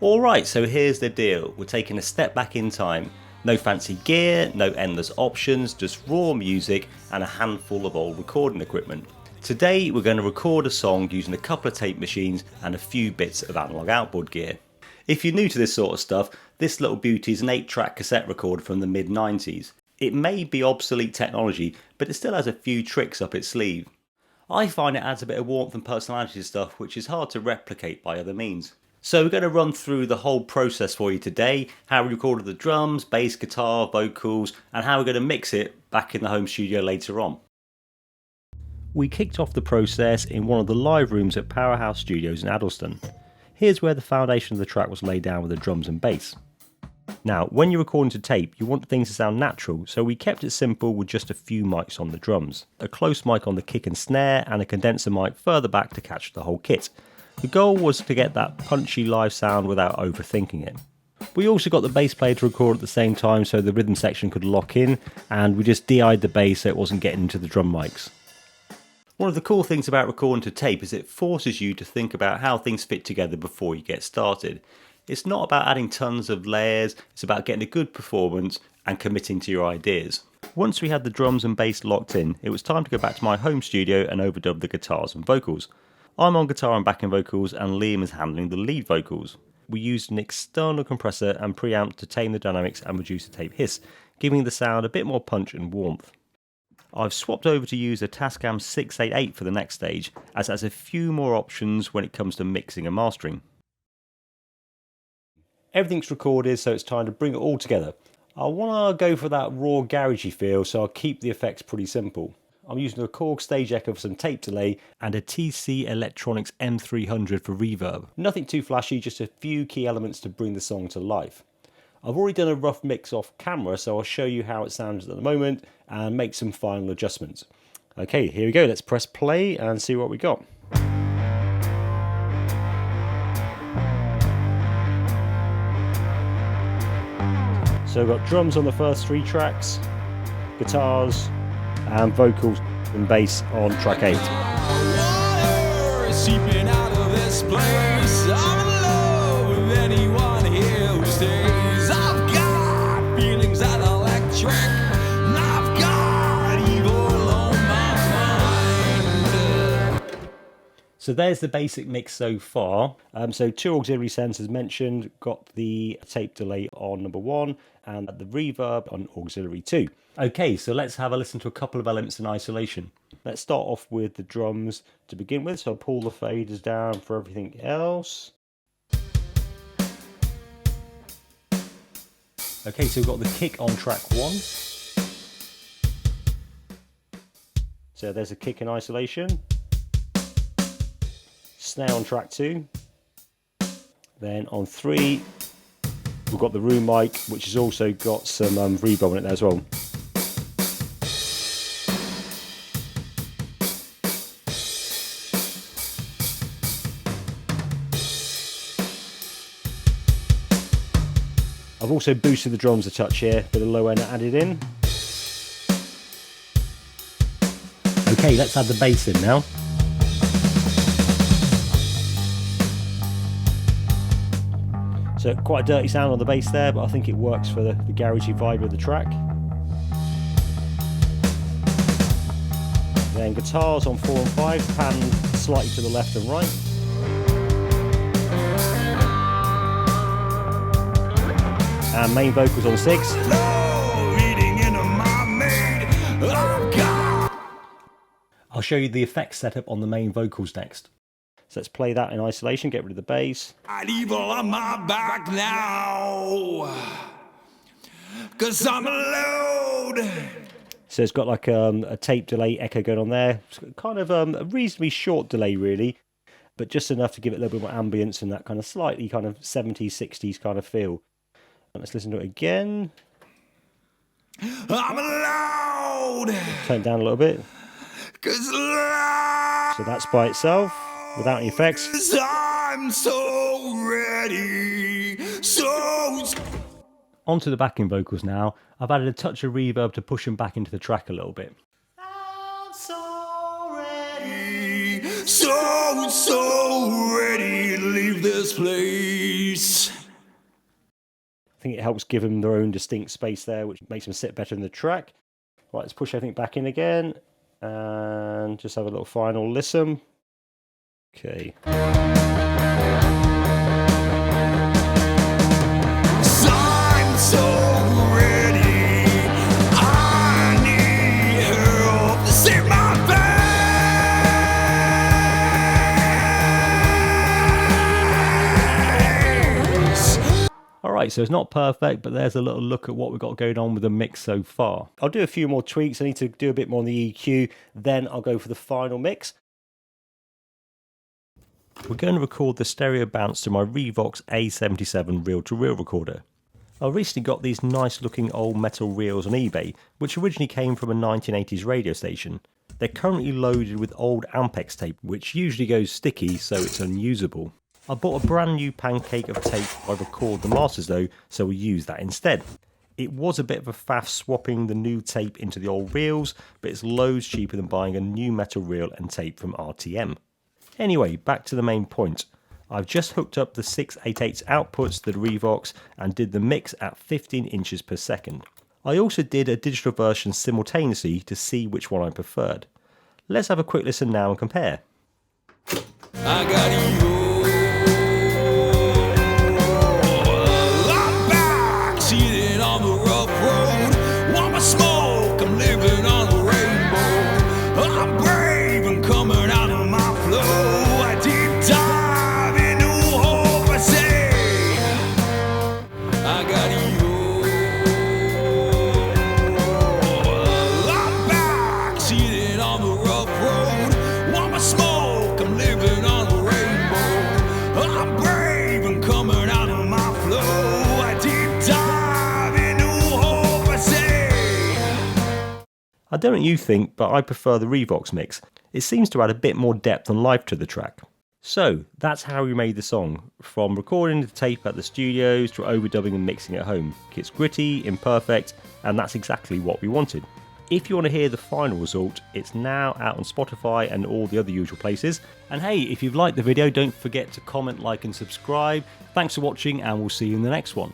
Alright, so here's the deal. We're taking a step back in time. No fancy gear, no endless options, just raw music and a handful of old recording equipment. Today we're going to record a song using a couple of tape machines and a few bits of analog outboard gear. If you're new to this sort of stuff, this little beauty is an 8-track cassette recorder from the mid-90s. It may be obsolete technology, but it still has a few tricks up its sleeve. I find it adds a bit of warmth and personality to stuff which is hard to replicate by other means. So we're going to run through the whole process for you today, how we recorded the drums, bass, guitar, vocals, and how we're going to mix it back in the home studio later on. We kicked off the process in one of the live rooms at Powerhouse Studios in Addleston. Here's where the foundation of the track was laid down with the drums and bass. Now, when you're recording to tape, you want things to sound natural, so we kept it simple with just a few mics on the drums, a close mic on the kick and snare, and a condenser mic further back to catch the whole kit. The goal was to get that punchy live sound without overthinking it. We also got the bass player to record at the same time so the rhythm section could lock in, and we just DI'd the bass so it wasn't getting into the drum mics. One of the cool things about recording to tape is it forces you to think about how things fit together before you get started. It's not about adding tons of layers, it's about getting a good performance and committing to your ideas. Once we had the drums and bass locked in, it was time to go back to my home studio and overdub the guitars and vocals. I'm on guitar and backing vocals and Liam is handling the lead vocals. We used an external compressor and preamp to tame the dynamics and reduce the tape hiss, giving the sound a bit more punch and warmth. I've swapped over to use a Tascam 688 for the next stage, as it has a few more options when it comes to mixing and mastering. Everything's recorded, so it's time to bring it all together. I want to go for that raw garagey feel, so I'll keep the effects pretty simple. I'm using a Korg stage echo for some tape delay and a TC Electronics M300 for reverb. Nothing too flashy, just a few key elements to bring the song to life. I've already done a rough mix off camera, so I'll show you how it sounds at the moment and make some final adjustments. Okay, here we go. Let's press play and see what we got. So we've got drums on the first 3 tracks, guitars, and vocals and bass on track 8. Water is seeping out of this place. I'm in love with anyone here who stays. I've got feelings that are electric, and I've got evil on my mind. So there's the basic mix so far. So 2 auxiliary sensors mentioned, got the tape delay on number 1 and the reverb on auxiliary 2. Okay, so let's have a listen to a couple of elements in isolation. Let's start off with the drums to begin with, so I'll pull the faders down for everything else. Okay, so we've got the kick on track 1. So there's a kick in isolation. Snare on track 2. Then on 3, we've got the room mic, which has also got some reverb on it there as well. I've also boosted the drums a touch here, bit of low end added in. Okay, let's add the bass in now. So quite a dirty sound on the bass there, but I think it works for the garagey vibe of the track. Then guitars on 4 and 5, pan slightly to the left and right. And main vocals on 6. I'll show you the effects setup on the main vocals next. So let's play that in isolation, get rid of the bass. Got evil on my back now, 'cause I'm alone. So it's got like a tape delay echo going on there. It's kind of a reasonably short delay really, but just enough to give it a little bit more ambience and that kind of slightly kind of 70s, 60s kind of feel. And let's listen to it again. I'm alone. Turn it down a little bit. 'Cause So that's by itself, without any effects. I'm so ready, so... Onto the backing vocals now. I've added a touch of reverb to push them back into the track a little bit. I'm so ready, so ready to leave this place. space. I think it helps give them their own distinct space there, which makes them sit better in the track. Right, let's push everything back in again and just have a little final listen. Okay. I'm so ready. I need help to save my face. Alright, so it's not perfect, but there's a little look at what we've got going on with the mix so far. I'll do a few more tweaks. I need to do a bit more on the EQ, then I'll go for the final mix. We're going to record the stereo bounce to my Revox A77 reel-to-reel recorder. I recently got these nice looking old metal reels on eBay, which originally came from a 1980s radio station. They're currently loaded with old Ampex tape, which usually goes sticky, so it's unusable. I bought a brand new pancake of tape I record the masters though, so we'll use that instead. It was a bit of a faff swapping the new tape into the old reels, but it's loads cheaper than buying a new metal reel and tape from RTM. Anyway, back to the main point. I've just hooked up the 688 outputs to the Revox and did the mix at 15 inches per second. I also did a digital version simultaneously to see which one I preferred. Let's have a quick listen now and compare. I got you. I'm back, seated on the rough road. Want my smoke? I'm living on a rainbow. I'm brave and coming out of my flow. I deep dive into hope. I say, I got you. I'm back, seated on the rough road. Want my smoke? I'm living on a rainbow. I'm brave and coming out of my flow. I deep dive into hope. I say, I don't know what you think, but I prefer the Revox mix. It seems to add a bit more depth and life to the track. So, that's how we made the song, from recording the tape at the studios to overdubbing and mixing at home. It's gritty, imperfect, and that's exactly what we wanted. If you want to hear the final result, it's now out on Spotify and all the other usual places. And hey, if you've liked the video, don't forget to comment, like and subscribe. Thanks for watching, and we'll see you in the next one.